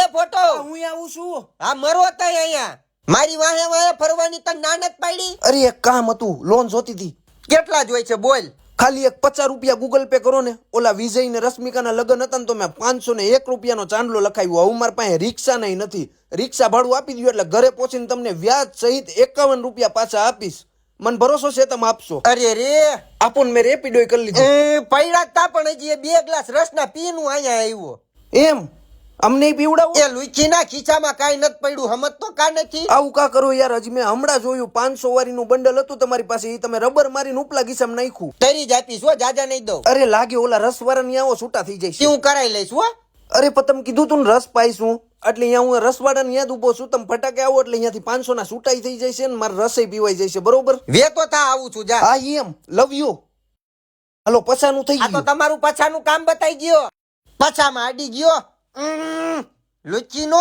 લે ફોટો. હું આવું છું. આ મરો તય અહીંયા મારી વાહે વાહે ફરવાની તને નાનત પાડી. અરે એક કામ હતું, લોન જોતી હતી. કેટલા જોઈ છે બોલ? ખાલી એક 50 રૂપિયા ગૂગલ પે કરો ને. ઓલા વિજય ને રશ્મિકાના લગ્ન હતા ને તો મેં 501 રૂપિયાનો ચાંદલો લખાવ્યો. હવે મારી પાસે રિક્ષા નહીં નથી. રિક્ષા ભાડું આપી દઉં એટલે ઘરે પહોંચીને તમને વ્યાજ સહિત 51 રૂપિયા પાછા આપીશ. મને ભરોસો છે તમે આપશો? અરે રે આપો ને, મેં રેપિડો કરી લીધું. પૈડા તા પણ હજી 2 ગ્લાસ રસના પીનું અહીંયા આવ્યો. એમ અમને પીવડાવો. એ લુચીના ખીચામાં કાઈ નથી પડ્યું, હમત તો કા નથી. આવું કા કરો યાર? હજી મેં હમણાં જોયું 500 વાળીનું બંડલ હતું તમારી પાસે, એ તમે રબર મારીને ઉપલા ગીસામાં નાખ્યું. તરી જ આપીશ હો, જાજા નહીં દઉં. અરે લાગે ઓલા રસવાળા ની આવો છૂટા થઈ જાય છે. હું કરાઈ લઈશ હો. અરે પણ તમે કીધું તું ને રસ પાઈશું, એટલે અહીંયા હું રસવાળા ની યાદ ઉભો છું. તમે ફટાકે આવો એટલે અહીંયાથી 500 ના છૂટાઈ થઈ જાય છે ને મારે રસોઈ પીવાઈ જાય છે. બરોબર? વેતો થા આવું છું જા. હા એમ લવ યુ. હાલો પછાનું થઈ આ તો ગયું. તમારું પછાનું કામ બતાઈ ગયો. પછામાં અડી ગયો લુચીનો.